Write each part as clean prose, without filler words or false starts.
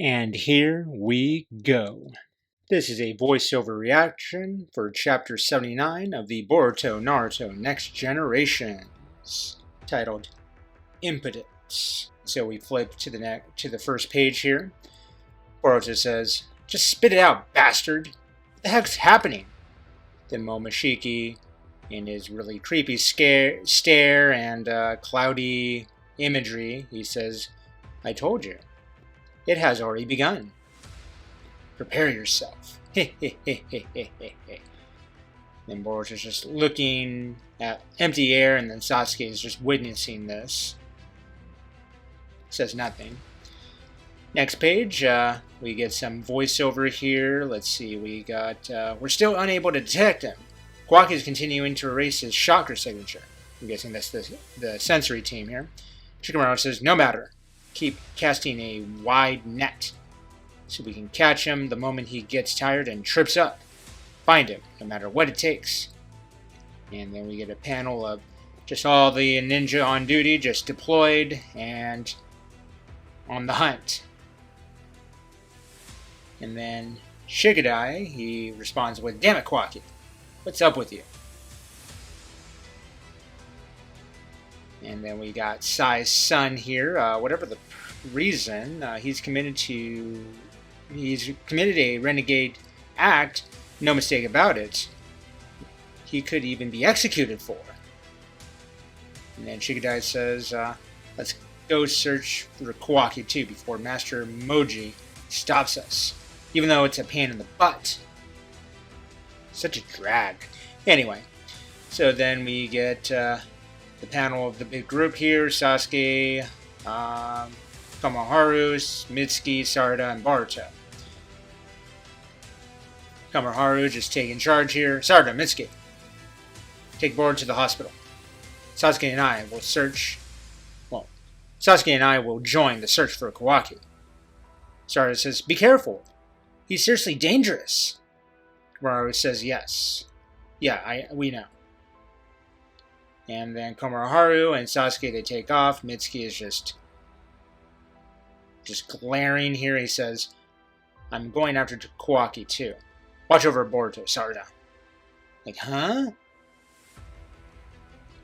And here we go. This is a voiceover reaction for Chapter 79 of the Boruto Naruto Next Generations, titled Impotence. So we flip to the first page here. Boruto says, "Just spit it out, bastard! What the heck's happening?" Then Momoshiki, in his really creepy stare and cloudy imagery, he says, "I told you. It has already begun. Prepare yourself." Then Boruto's just looking at empty air, and then Sasuke is just witnessing this. Says nothing. Next page, we get some voiceover here. Let's see, we got, we're still unable to detect him. Kawaki is continuing to erase his chakra signature. I'm guessing that's the sensory team here. Shikamaru says, "No matter. Keep casting a wide net so we can catch him the moment he gets tired and trips up. Find him, no matter what it takes." And then we get a panel of just all the ninja on duty, just deployed and on the hunt. And then Shigadai, he responds with, "Damn it, Kawaki, what's up with you?" And then we got Sai's son here. Whatever the reason, he's committed a renegade act. No mistake about it. He could even be executed for. And then Shigadai says, "Let's go search for Kawaki too before Master Moji stops us. Even though it's a pain in the butt." Such a drag. Anyway, so then we get the panel of the big group here: Sasuke, Komoharu, Mitsuki, Sarada, and Boruto. Komoharu just taking charge here. "Sarada, Mitsuki, take Boruto to the hospital. Sasuke and I will join the search for Kawaki." Sarada says, "Be careful. He's seriously dangerous." Komoharu says, "Yes. Yeah, we know." And then Komoharu and Sasuke, they take off. Mitsuki is just glaring here. He says, "I'm going after Kawaki too. Watch over Boruto, Sarada." Like, huh?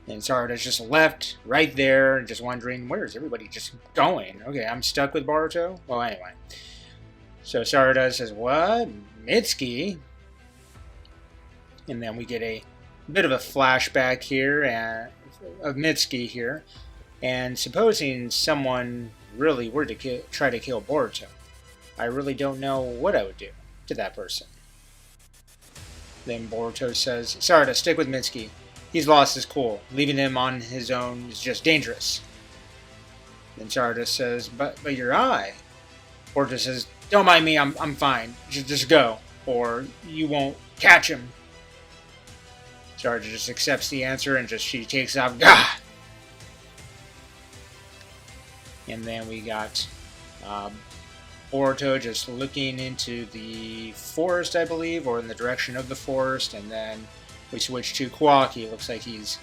And Sarada's just left right there, just wondering, where is everybody just going? Okay, I'm stuck with Boruto? Well, anyway. So Sarada says, "What? Mitsuki?" And then we get a bit of a flashback here of Mitsuki here. And supposing someone really were to try to kill Boruto, I really don't know what I would do to that person. Then Boruto says, "Sarada, stick with Mitsuki. He's lost his cool. Leaving him on his own is just dangerous." Then Sarada says, but your eye." Boruto says, "Don't mind me, I'm fine. Just go, or you won't catch him." Sarada just accepts the answer and she takes off. Gah! And then we got Boruto just looking into the forest, I believe, or in the direction of the forest. And then we switch to Kawaki. Looks like he's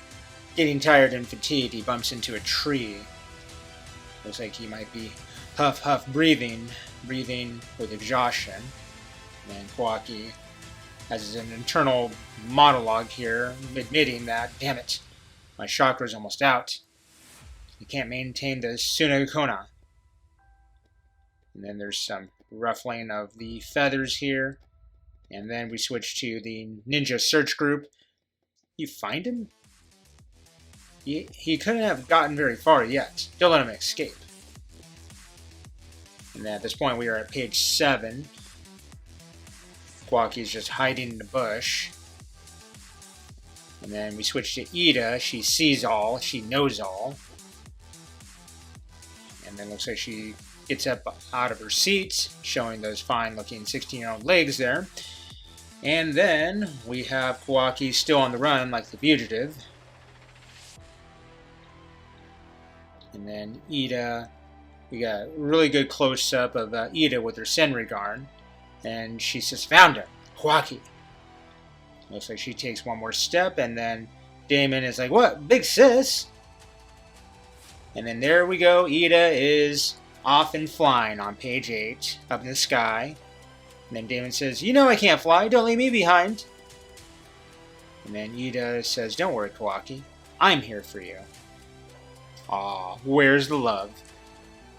getting tired and fatigued. He bumps into a tree. Looks like he might be huff breathing with exhaustion. And then Kawaki has an internal monologue here, admitting that, "Damn it, my chakra's almost out. I can't maintain the Sunagakona." And then there's some ruffling of the feathers here. And then we switch to the ninja search group. You find him? He couldn't have gotten very far yet. Don't let him escape. And then at this point we are at page 7. Kawaki's just hiding in the bush. And then we switch to Ida. She sees all. She knows all. And then looks like she gets up out of her seat, showing those fine-looking 16-year-old legs there. And then we have Kawaki still on the run, like the fugitive. And then Ida, we got a really good close-up of Ida with her Senrigan. And she says, "Found him, Kawaki." Looks like she takes one more step, and then Damon is like, "What, big sis?" And then there we go. Ida is off and flying on page 8, up in the sky. And then Damon says, "You know I can't fly, don't leave me behind." And then Ida says, "Don't worry, Kawaki, I'm here for you." Aw, where's the love?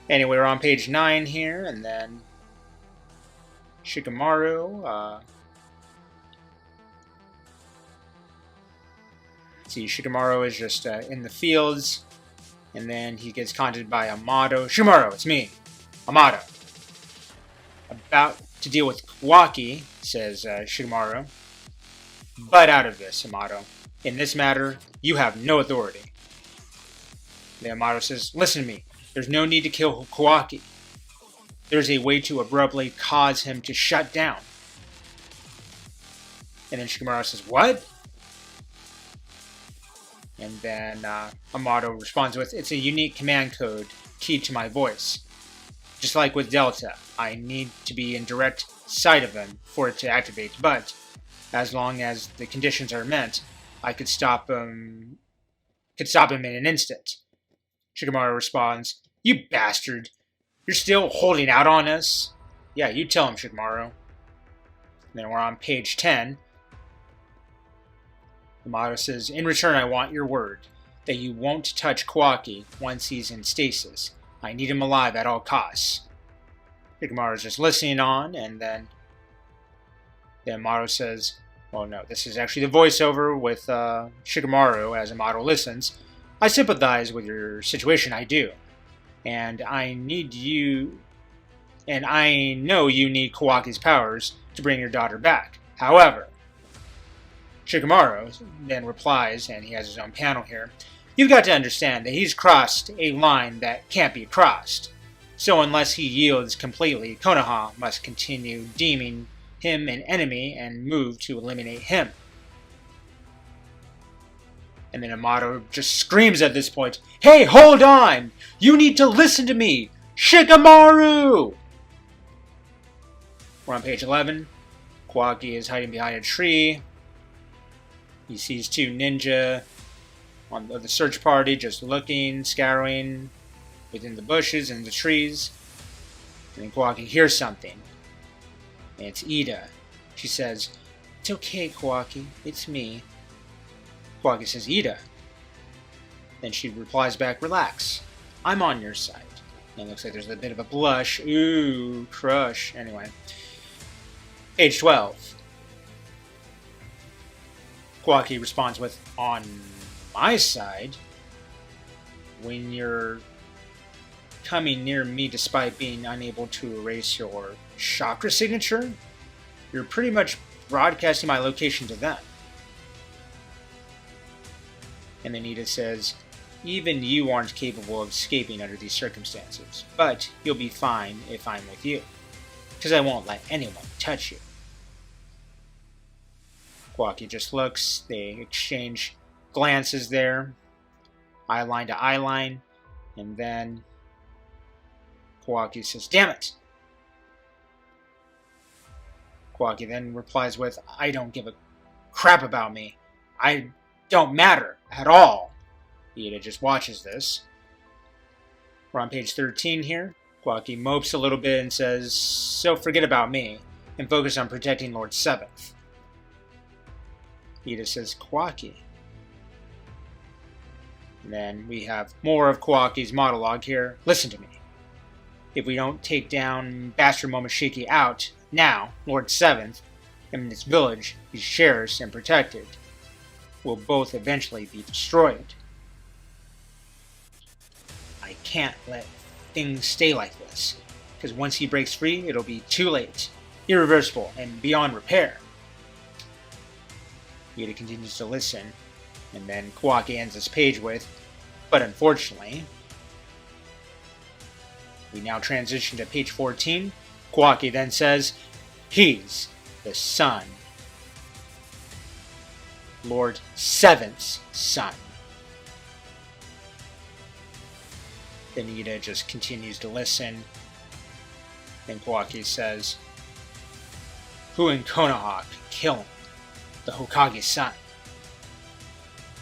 Anyway, we're on page 9 here, and then Shikamaru, Shikamaru is just in the fields, and then he gets contacted by Amato. "Shikamaru, it's me, Amato. About to deal with Kawaki," says Shikamaru. "Butt out of this, Amato. In this matter, you have no authority." Then Amato says, "Listen to me. There's no need to kill Kawaki. There's a way to abruptly cause him to shut down." And then Shikamaru says, "What?" And then Amato responds with, "It's a unique command code keyed to my voice. Just like with Delta, I need to be in direct sight of him for it to activate, but as long as the conditions are met, I could stop him in an instant." Shikamaru responds, "You bastard! You're still holding out on us?" "Yeah, you tell him, Shikamaru." And then we're on page 10. Amato says, "In return, I want your word that you won't touch Kawaki once he's in stasis. I need him alive at all costs." Shikamaru's just listening on, and then Amato says, well, no, this is actually the voiceover with Shikamaru as Amato listens. "I sympathize with your situation, I do. And I know you need Kawaki's powers to bring your daughter back. However," Shikamaru then replies, and he has his own panel here, "You've got to understand that he's crossed a line that can't be crossed. So unless he yields completely, Konoha must continue deeming him an enemy and move to eliminate him." And then Amato just screams at this point, "Hey, hold on! You need to listen to me! Shikamaru!" We're on page 11. Kawaki is hiding behind a tree. He sees two ninja of the search party just looking, scouring within the bushes and the trees. And then Kawaki hears something. And it's Ida. She says, "It's okay, Kawaki. It's me." Kawaki says, "Ida." Then she replies back, "Relax. I'm on your side." And it looks like there's a bit of a blush. Ooh, crush. Anyway. Page 12. Kawaki responds with, "On my side? When you're coming near me despite being unable to erase your chakra signature, you're pretty much broadcasting my location to them." And then Ida says, "Even you aren't capable of escaping under these circumstances, but you'll be fine if I'm with you, because I won't let anyone touch you." Kawaki just looks, they exchange glances there, eye line to eye line, and then Kawaki says, "Damn it!" Kawaki then replies with, "I don't give a crap about me. I don't matter at all." Ida just watches this. We're on page 13 here. Kawaki mopes a little bit and says, "So forget about me and focus on protecting Lord Seventh." Ida says, "Kawaki." And then we have more of Kawaki's monologue here. "Listen to me. If we don't take down Bastard Momoshiki out now, Lord Seventh, and this village he shares and protected, will both eventually be destroyed. I can't let things stay like this, because once he breaks free, it'll be too late, irreversible, and beyond repair." Ida continues to listen, and then Kawaki ends this page with, "But unfortunately," we now transition to page 14. Kawaki then says, "He's the son. Lord Seventh's son." Then Ida just continues to listen. Then Kawaki says, "Who in Konoha could kill him? The Hokage's son.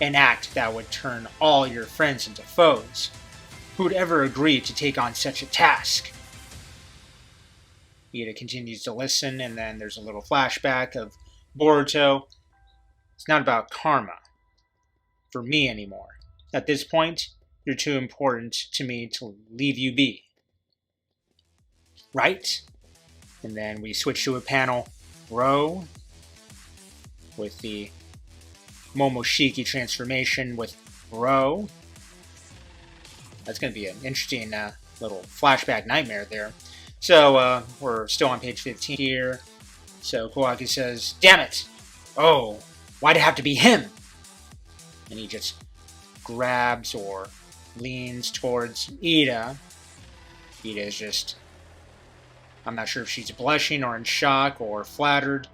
An act that would turn all your friends into foes. Who'd ever agree to take on such a task? Ida continues to listen, and then there's a little flashback of Boruto. It's not about karma for me anymore. At this point, you're too important to me to leave you be. Right? And then we switch to a panel row with the Momoshiki transformation with Ro. That's going to be an interesting little flashback nightmare there. So we're still on page 15 here. So Kawaki says, "Damn it! Oh, why'd it have to be him?" And he just grabs or leans towards Ida. Ida is just, I'm not sure if she's blushing or in shock or flattered,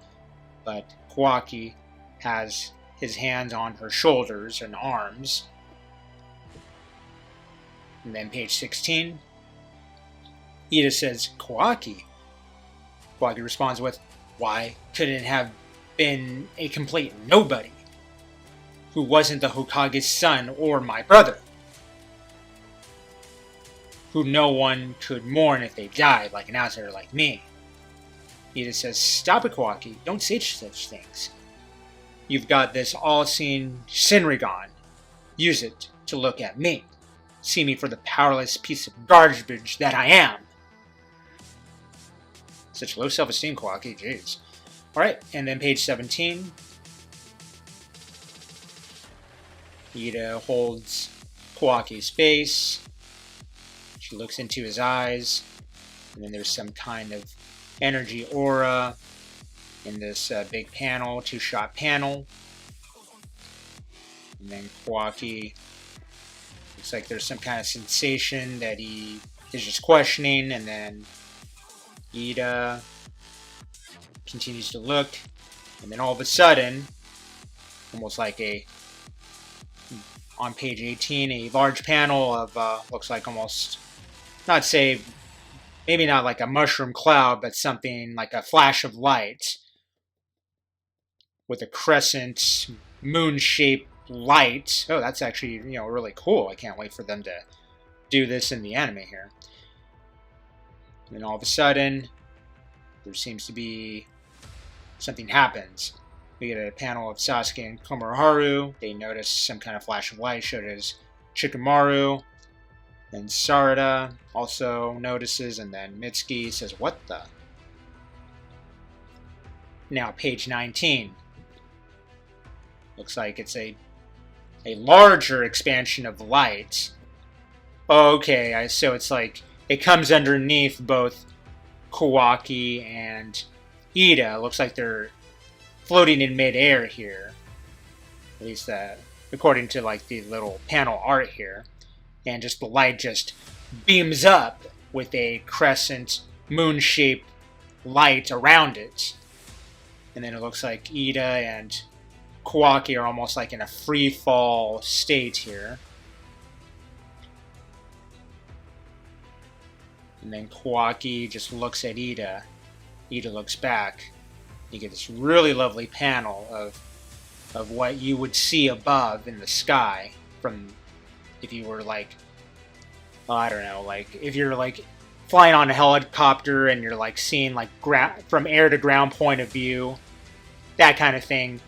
but Kawaki has his hands on her shoulders and arms. And then page 16, Ida says, "Kawaki." Kawaki responds with, "Why couldn't it have been a complete nobody who wasn't the Hokage's son or my brother, who no one could mourn if they died, like an outsider like me?" Ida says, "Stop it, Kawaki. Don't say such things. You've got this all-seeing Shinrigan. Use it to look at me. See me for the powerless piece of garbage that I am." Such low self-esteem, Kawaki. Jeez. Alright, and then page 17. Ida holds Kawaki's face. She looks into his eyes. And then there's some kind of energy aura in this big panel, two-shot panel. And then Kawaki looks like there's some kind of sensation that he is just questioning, and then Ida continues to look, and then all of a sudden, almost like on page 18, a large panel of, looks like almost, not say, maybe not like a mushroom cloud, but something like a flash of light with a crescent moon-shaped light. Oh, that's actually, really cool. I can't wait for them to do this in the anime here. And then all of a sudden, there seems to be something happens. We get a panel of Sasuke and Komaharu. They notice some kind of flash of light showed as Shikamaru. Then Sarada also notices, and then Mitsuki says, "What the?" Now, page 19. Looks like it's a larger expansion of light. Okay, so it's like it comes underneath both Kawaki and Ida. Looks like they're floating in midair here. At least according to like the little panel art here. And just the light just beams up with a crescent moon-shaped light around it. And then it looks like Ida and Kawaki are almost like in a free fall state here. And then Kawaki just looks at Ida. Ida looks back. You get this really lovely panel of what you would see above in the sky from if you were like, I don't know, like if you're like flying on a helicopter and you're like seeing like from air to ground point of view, that kind of thing.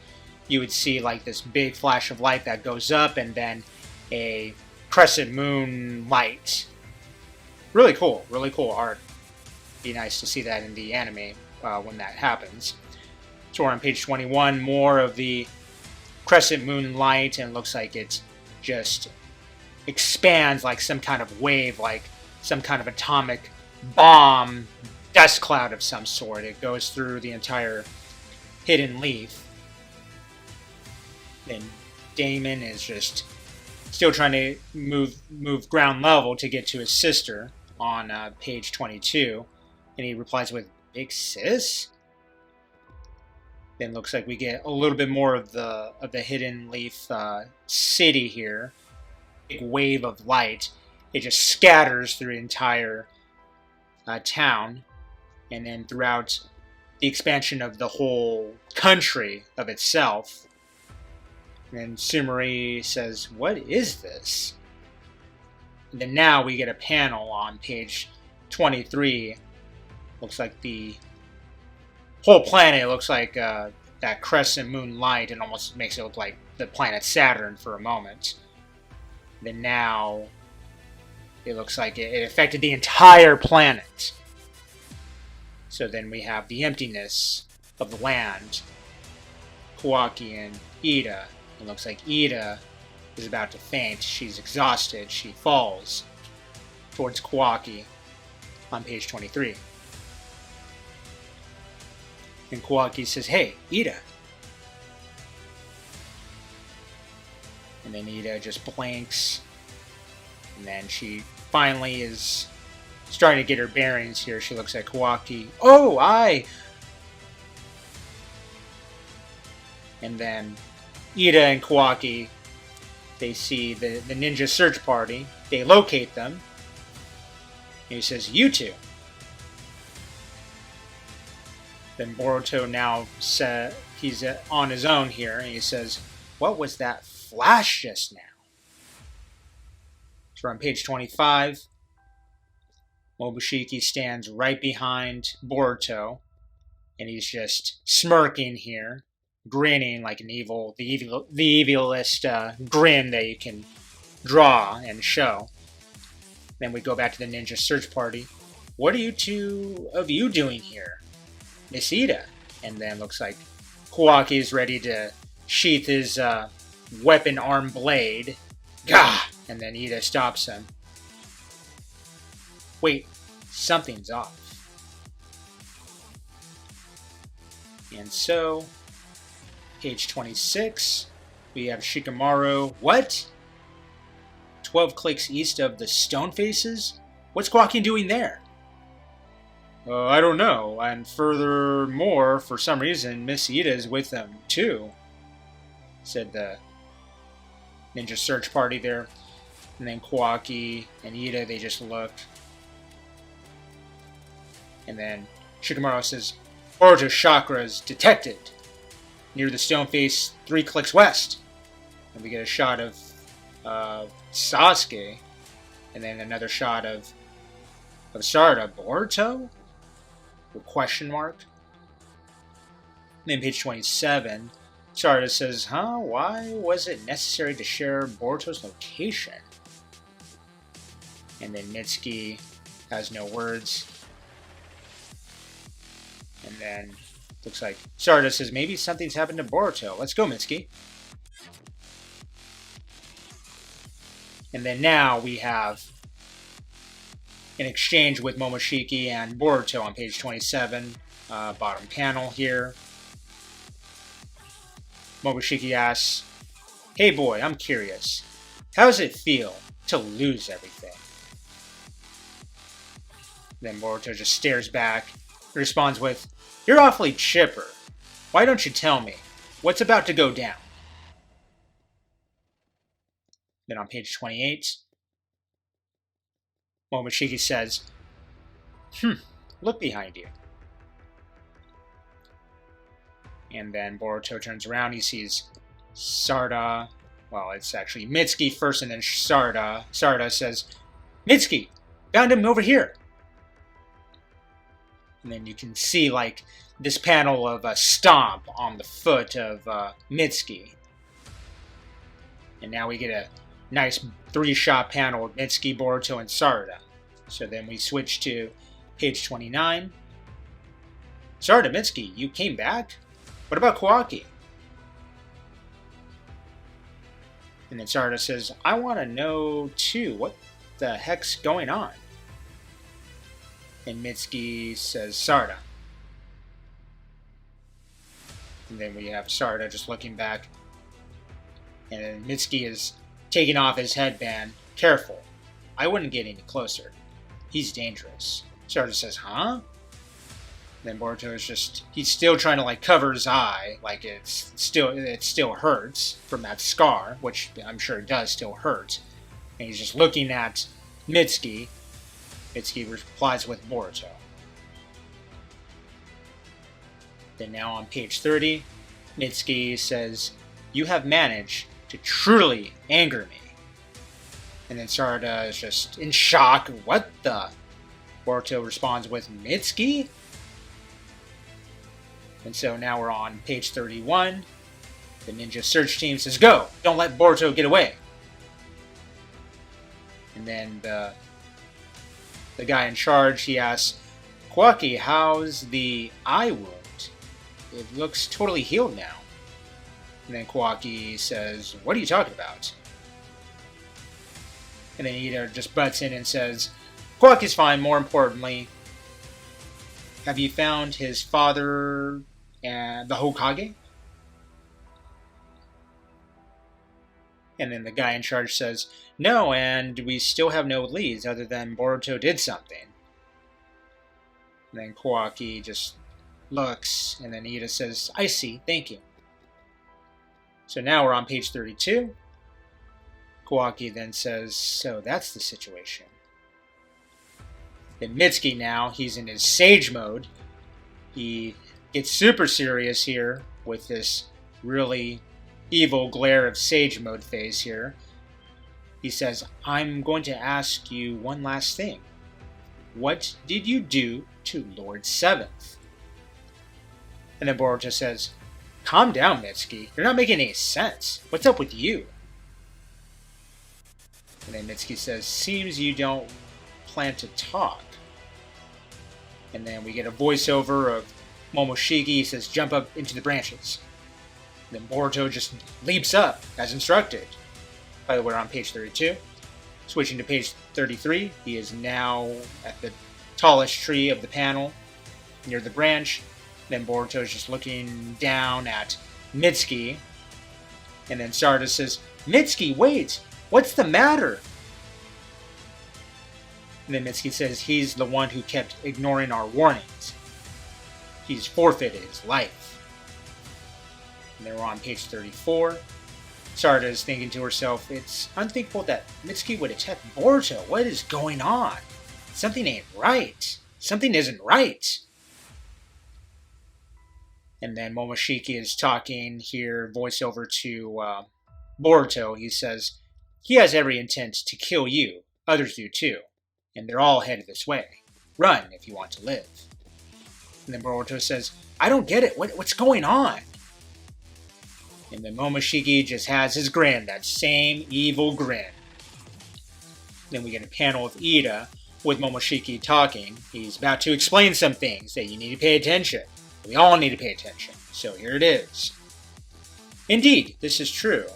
You would see like this big flash of light that goes up and then a crescent moon light. Really cool art. Be nice to see that in the anime when that happens. So we're on page 21, more of the crescent moon light, and it looks like it just expands like some kind of wave, like some kind of atomic bomb, dust cloud of some sort. It goes through the entire hidden leaf. And Damon is just still trying to move ground level to get to his sister on page 22, and he replies with, "Big sis?" Then looks like we get a little bit more of the hidden leaf city here. Big wave of light. It just scatters through the entire town, and then throughout the expansion of the whole country of itself. And Sumari says, "What is this?" And then now we get a panel on page 23. Looks like the whole planet looks like that crescent moon light, and almost makes it look like the planet Saturn for a moment. Then now it looks like it affected the entire planet. So then we have the emptiness of the land. Kawaki and Ida. It looks like Ida is about to faint. She's exhausted. She falls towards Kawaki on page 23. And Kawaki says, "Hey, Ida." And then Ida just blanks. And then she finally is starting to get her bearings here. She looks at Kawaki. "Oh, And then Ida and Kawaki, they see the ninja search party. They locate them. And he says, "You two." Then Boruto now says he's on his own here, and he says, "What was that flash just now?" So on page 25, Momoshiki stands right behind Boruto, and he's just smirking here, grinning like the evilest grin that you can draw and show. Then we go back to the ninja search party. "What are you two of you doing here, Miss Ida?" And then looks like Kawaki is ready to sheath his weapon arm blade. Gah! And then Ida stops him. "Wait, something's off." And so, page 26, we have Shikamaru. "What? 12 clicks east of the Stone Faces? What's Kawaki doing there?" "I don't know. And furthermore, for some reason, Miss Ida is with them too," said the ninja search party there. And then Kawaki and Ida, they just look. And then Shikamaru says, "Boruto chakras detected near the stone face 3 clicks west." And we get a shot of Sasuke, and then another shot of Sarada. "Boruto?" With question mark. And then page 27, Sarada says, "Why was it necessary to share Boruto's location?" And then Mitsuki has no words. And then looks like Sarada says, "Maybe something's happened to Boruto. Let's go, Mitsuki." And then now we have an exchange with Momoshiki and Boruto on page 27, bottom panel here. Momoshiki asks, "Hey boy, I'm curious. How does it feel to lose everything?" Then Boruto just stares back, responds with, "You're awfully chipper. Why don't you tell me? What's about to go down?" Then on page 28, Momoshiki says, "Look behind you." And then Boruto turns around. He sees Sarada. Well, it's actually Mitsuki first and then Sarada. Sarada says, "Mitsuki, found him over here." And then you can see like this panel of a stomp on the foot of Mitsuki. And now we get a nice 3-shot panel of Mitsuki, Boruto, and Sarada. So then we switch to page 29. "Sarada, Mitsuki, you came back? What about Kawaki?" And then Sarada says, "I want to know too. What the heck's going on?" And Mitsuki says, "Sarada." And then we have Sarada just looking back. And then Mitsuki is taking off his headband. "Careful. I wouldn't get any closer. He's dangerous." Sarada says, "Huh?" Then Boruto is just, he's still trying to like cover his eye, like it still hurts from that scar, which I'm sure it does still hurt. And he's just looking at Mitsuki. Mitsuki replies with Boruto. Then now on page 30, Mitsuki says, "You have managed to truly anger me." And then Sarada is just in shock. What the? Boruto responds with Mitsuki? And so now we're on page 31. The ninja search team says, go! Don't let Boruto get away! And then the guy in charge, he asks, Kawaki, how's the eye wound? It looks totally healed now. And then Kawaki says, what are you talking about? And then Ida just butts in and says, Kawaki's fine, more importantly, have you found his father and the Hokage? And then the guy in charge says, no, and we still have no leads other than Boruto did something. And then Kawaki just looks, and then Ida says, I see, thank you. So now we're on page 32. Kawaki then says, so that's the situation. Then Mitsuki now, he's in his sage mode. He gets super serious here with this really evil glare of sage mode face here. He says, I'm going to ask you one last thing. What did you do to Lord Seventh? And then Boruto says, calm down, Mitsuki. You're not making any sense. What's up with you? And then Mitsuki says, seems you don't plan to talk. And then we get a voiceover of Momoshiki. He says, jump up into the branches. And then Boruto just leaps up, as instructed. By the way, we're on page 32. Switching to page 33, he is now at the tallest tree of the panel, near the branch. Then Boruto is just looking down at Mitsuki. And then Sarada says, Mitsuki, wait! What's the matter? And then Mitsuki says he's the one who kept ignoring our warnings. He's forfeited his life. And then we're on page 34. Sarada is thinking to herself, it's unthinkable that Mitsuki would attack Boruto. What is going on? Something ain't right. Something isn't right. And then Momoshiki is talking here, voiceover to Boruto. He says, he has every intent to kill you. Others do too. And they're all headed this way. Run if you want to live. And then Boruto says, I don't get it. What's going on? And then Momoshiki just has his grin, that same evil grin. Then we get a panel of Ida with Momoshiki talking. He's about to explain some things that you need to pay attention. We all need to pay attention. So here it is. Indeed, this is true.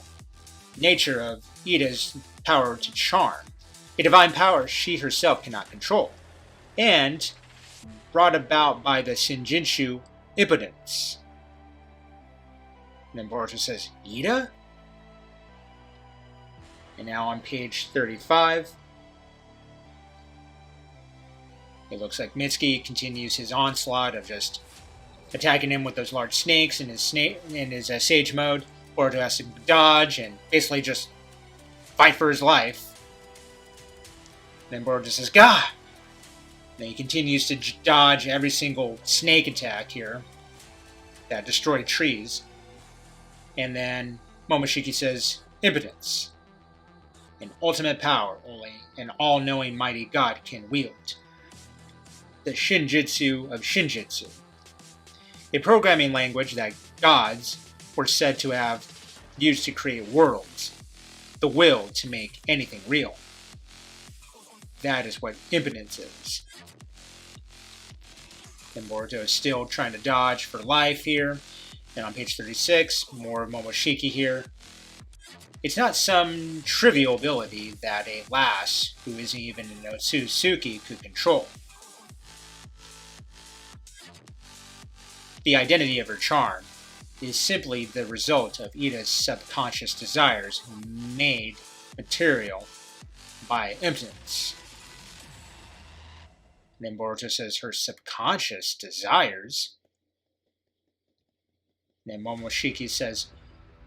Nature of Ida's power to charm. A divine power she herself cannot control. And brought about by the Shinjitsu impotence. And then Boruto says, Ida? And now on page 35, it looks like Mitsuki continues his onslaught of just attacking him with those large snakes in his sage mode. Boruto has to dodge and basically just fight for his life. Then Boruto says, Gah! And he continues to dodge every single snake attack here that destroy trees. And then Momoshiki says, impotence. An ultimate power only an all-knowing mighty god can wield. The Shinjitsu of Shinjitsu. A programming language that gods were said to have used to create worlds. The will to make anything real. That is what impotence is. And Boruto is still trying to dodge for life here. And on page 36, more of Momoshiki here. It's not some trivial ability that a lass who isn't even an Otsutsuki could control. The identity of her charm is simply the result of Ida's subconscious desires made material by impotence. And then Boruto says her subconscious desires. And then Momoshiki says,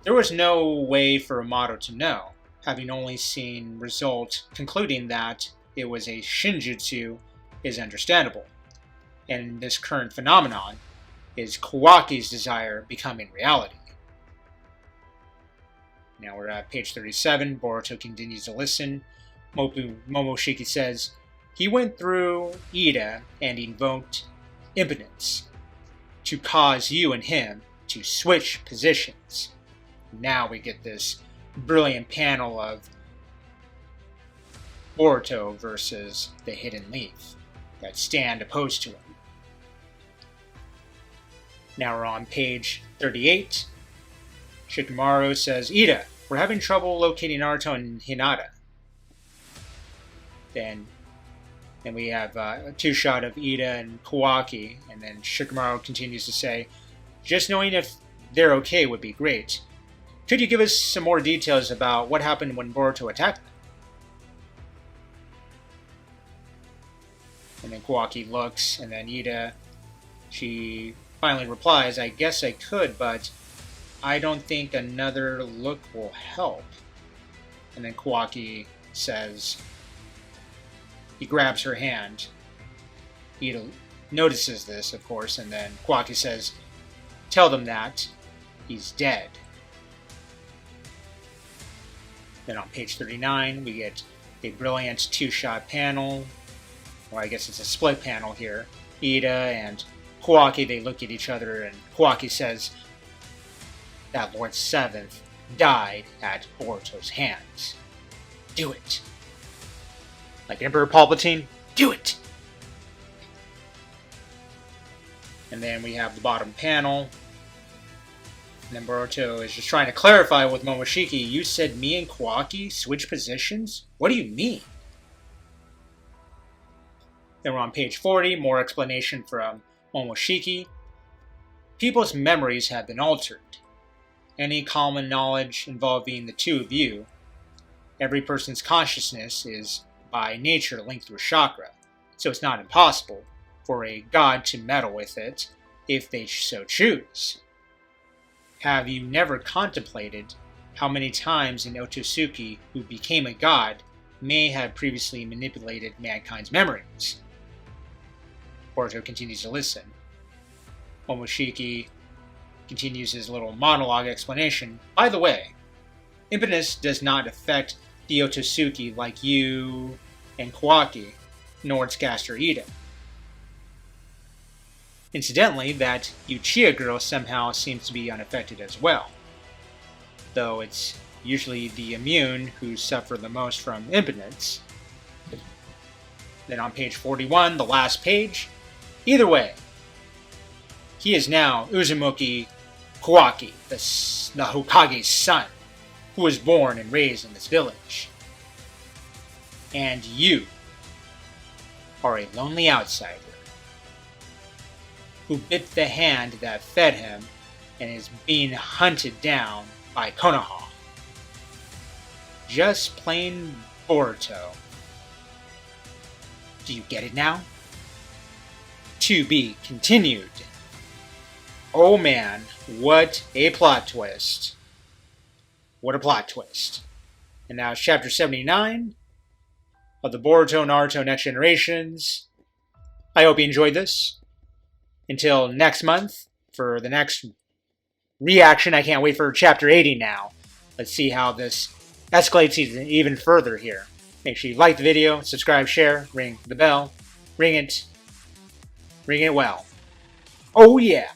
there was no way for Amato to know, having only seen result concluding that it was a Shinjitsu is understandable. And this current phenomenon is Kawaki's desire becoming reality. Now we're at page 37. Boruto continues to listen. Momoshiki says, he went through Ida and invoked impotence to cause you and him to switch positions. Now we get this brilliant panel of Boruto versus the Hidden Leaf that stand opposed to him. Now we're on page 38. Shikamaru says, Ida, we're having trouble locating Naruto and Hinata. Then we have a two-shot of Ida and Kawaki, and then Shikamaru continues to say, just knowing if they're okay would be great. Could you give us some more details about what happened when Boruto attacked them? And then Kawaki looks, and then Ida, she finally replies, I guess I could, but I don't think another look will help. And then Kawaki says, he grabs her hand. Ida notices this, of course, and then Kawaki says, tell them that he's dead. Then on page 39, we get a brilliant two-shot panel, or I guess it's a split panel here. Ida and Kawaki, they look at each other, and Kawaki says that Lord Seventh died at Boruto's hands. Do it. Like Emperor Palpatine, do it! And then we have the bottom panel. And then Boruto is just trying to clarify with Momoshiki, you said me and Kawaki switch positions? What do you mean? Then we're on page 40, more explanation from Momoshiki. People's memories have been altered. Any common knowledge involving the two of you, every person's consciousness is by nature linked through chakra, so it's not impossible for a god to meddle with it if they so choose. Have you never contemplated how many times an Otsutsuki who became a god may have previously manipulated mankind's memories? Boruto continues to listen. Momoshiki continues his little monologue explanation. By the way, impotence does not affect the Otsutsuki like you and Kawaki, nor its caster Ida. Incidentally, that Uchiha girl somehow seems to be unaffected as well, though it's usually the immune who suffer the most from impotence. Then on page 41, the last page, either way, he is now Uzumaki Kawaki, the Hokage's son, who was born and raised in this village. And you are a lonely outsider who bit the hand that fed him and is being hunted down by Konoha. Just plain Boruto. Do you get it now? To be continued. Oh man, what a plot twist. What a plot twist. And now it's chapter 79 of the Boruto Naruto Next Generations. I hope you enjoyed this. Until next month, for the next reaction, I can't wait for chapter 80 now. Let's see how this escalates even further here. Make sure you like the video, subscribe, share, ring the bell. Ring it well. Oh yeah!